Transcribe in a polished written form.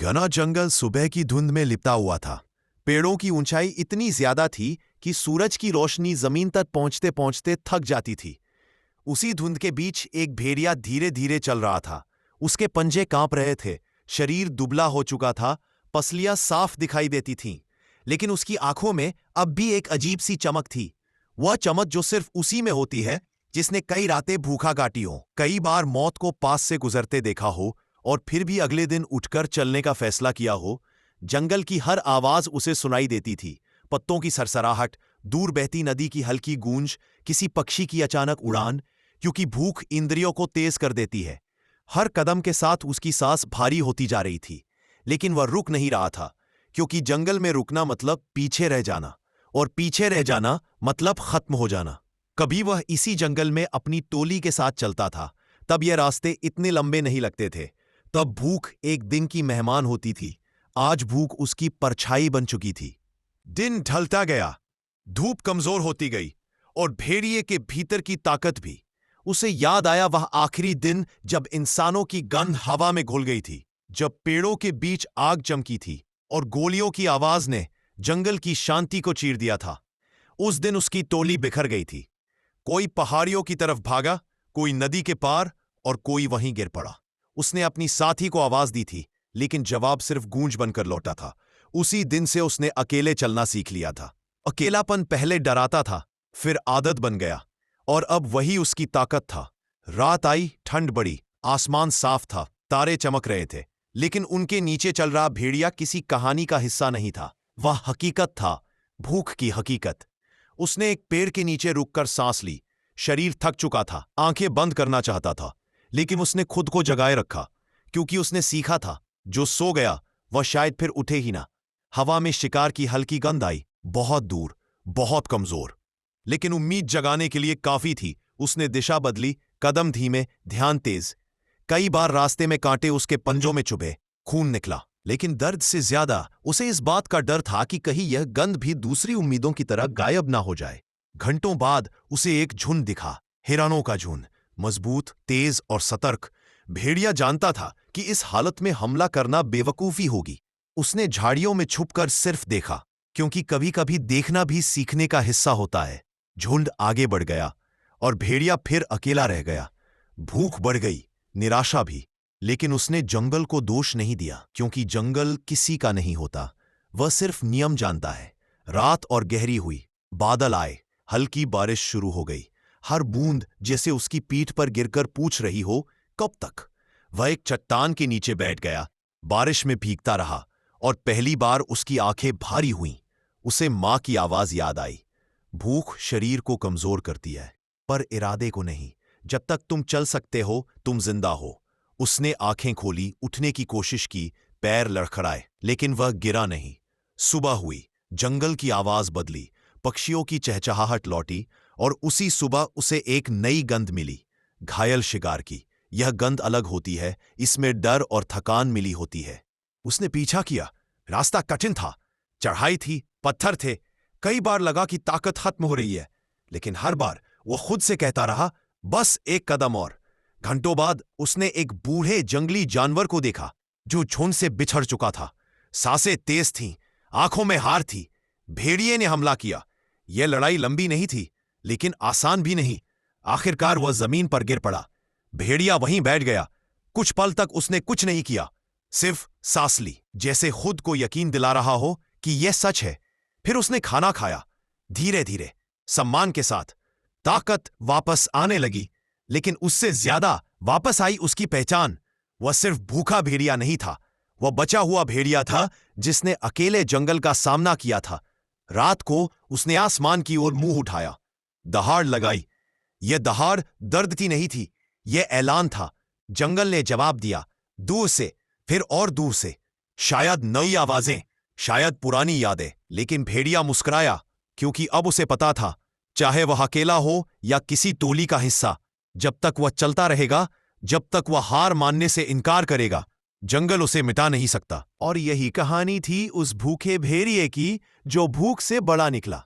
घना जंगल सुबह की धुंध में लिपटा हुआ था। पेड़ों की ऊंचाई इतनी ज्यादा थी कि सूरज की रोशनी जमीन तक पहुंचते पहुंचते थक जाती थी। उसी धुंध के बीच एक भेड़िया धीरे धीरे चल रहा था। उसके पंजे कांप रहे थे, शरीर दुबला हो चुका था, पसलियां साफ दिखाई देती थीं, लेकिन उसकी आंखों में अब भी एक अजीब सी चमक थी। वह चमक जो सिर्फ उसी में होती है जिसने कई रातें भूखा काटी हो, कई बार मौत को पास से गुजरते देखा हो और फिर भी अगले दिन उठकर चलने का फैसला किया हो। जंगल की हर आवाज उसे सुनाई देती थी। पत्तों की सरसराहट, दूर बहती नदी की हल्की गूंज, किसी पक्षी की अचानक उड़ान, क्योंकि भूख इंद्रियों को तेज कर देती है। हर कदम के साथ उसकी सांस भारी होती जा रही थी, लेकिन वह रुक नहीं रहा था, क्योंकि जंगल में रुकना मतलब पीछे रह जाना, और पीछे रह जाना मतलब खत्म हो जाना। कभी वह इसी जंगल में अपनी टोली के साथ चलता था, तब ये रास्ते इतने लंबे नहीं लगते थे। तब भूख एक दिन की मेहमान होती थी, आज भूख उसकी परछाई बन चुकी थी। दिन ढलता गया, धूप कमजोर होती गई, और भेड़िए के भीतर की ताकत भी। उसे याद आया वह आखिरी दिन जब इंसानों की गंध हवा में घुल गई थी, जब पेड़ों के बीच आग चमकी थी और गोलियों की आवाज ने जंगल की शांति को चीर दिया था। उस दिन उसकी टोली बिखर गई थी। कोई पहाड़ियों की तरफ भागा, कोई नदी के पार, और कोई वहीं गिर पड़ा। उसने अपनी साथी को आवाज दी थी, लेकिन जवाब सिर्फ गूंज बनकर लौटा था। उसी दिन से उसने अकेले चलना सीख लिया था। अकेलापन पहले डराता था, फिर आदत बन गया, और अब वही उसकी ताकत था। रात आई, ठंड बढ़ी, आसमान साफ था, तारे चमक रहे थे, लेकिन उनके नीचे चल रहा भेड़िया किसी कहानी का हिस्सा नहीं था। वह हकीकत था, भूख की हकीकत। उसने एक पेड़ के नीचे रुककर सांस ली। शरीर थक चुका था, आंखें बंद करना चाहता था, लेकिन उसने खुद को जगाए रखा, क्योंकि उसने सीखा था, जो सो गया वह शायद फिर उठे ही ना। हवा में शिकार की हल्की गंध आई, बहुत दूर, बहुत कमजोर, लेकिन उम्मीद जगाने के लिए काफी थी। उसने दिशा बदली, कदम धीमे, ध्यान तेज। कई बार रास्ते में कांटे उसके पंजों में चुभे, खून निकला, लेकिन दर्द से ज्यादा उसे इस बात का डर था कि कहीं यह गंध भी दूसरी उम्मीदों की तरह गायब ना हो जाए। घंटों बाद उसे एक झुंड दिखा, हिरणों का झुंड, मजबूत, तेज और सतर्क। भेड़िया जानता था कि इस हालत में हमला करना बेवकूफी होगी। उसने झाड़ियों में छुपकर सिर्फ देखा, क्योंकि कभी कभी देखना भी सीखने का हिस्सा होता है। झुंड आगे बढ़ गया, और भेड़िया फिर अकेला रह गया। भूख बढ़ गई, निराशा भी, लेकिन उसने जंगल को दोष नहीं दिया, क्योंकि जंगल किसी का नहीं होता, वह सिर्फ नियम जानता है। रात और गहरी हुई, बादल आए, हल्की बारिश शुरू हो गई। हर बूंद जैसे उसकी पीठ पर गिरकर पूछ रही हो, कब तक। वह एक चट्टान के नीचे बैठ गया, बारिश में भीगता रहा, और पहली बार उसकी आंखें भारी हुईं। उसे मां की आवाज याद आई, भूख शरीर को कमजोर करती है, पर इरादे को नहीं। जब तक तुम चल सकते हो, तुम जिंदा हो। उसने आंखें खोली, उठने की कोशिश की, पैर लड़खड़ाए, लेकिन वह गिरा नहीं। सुबह हुई, जंगल की आवाज बदली, पक्षियों की चहचहाहट लौटी, और उसी सुबह उसे एक नई गंध मिली, घायल शिकार की। यह गंध अलग होती है, इसमें डर और थकान मिली होती है। उसने पीछा किया, रास्ता कठिन था, चढ़ाई थी, पत्थर थे। कई बार लगा कि ताकत खत्म हो रही है, लेकिन हर बार वो खुद से कहता रहा, बस एक कदम और। घंटों बाद उसने एक बूढ़े जंगली जानवर को देखा, जो झुंड से बिछड़ चुका था। सांसें तेज थीं, आंखों में हार थी। भेड़िए ने हमला किया। यह लड़ाई लंबी नहीं थी, लेकिन आसान भी नहीं। आखिरकार वह जमीन पर गिर पड़ा। भेड़िया वहीं बैठ गया। कुछ पल तक उसने कुछ नहीं किया, सिर्फ सांस ली, जैसे खुद को यकीन दिला रहा हो कि यह सच है। फिर उसने खाना खाया, धीरे धीरे, सम्मान के साथ। ताकत वापस आने लगी, लेकिन उससे ज्यादा वापस आई उसकी पहचान। वह सिर्फ भूखा भेड़िया नहीं था, वह बचा हुआ भेड़िया था, जिसने अकेले जंगल का सामना किया था। रात को उसने आसमान की ओर मुंह उठाया, दहाड़ लगाई। यह दहाड़ दर्द की नहीं थी, यह ऐलान था। जंगल ने जवाब दिया, दूर से, फिर और दूर से। शायद नई आवाजें, शायद पुरानी यादें, लेकिन भेड़िया मुस्कुराया, क्योंकि अब उसे पता था, चाहे वह अकेला हो या किसी टोली का हिस्सा, जब तक वह चलता रहेगा, जब तक वह हार मानने से इनकार करेगा, जंगल उसे मिटा नहीं सकता। और यही कहानी थी उस भूखे भेड़िए की, जो भूख से बड़ा निकला।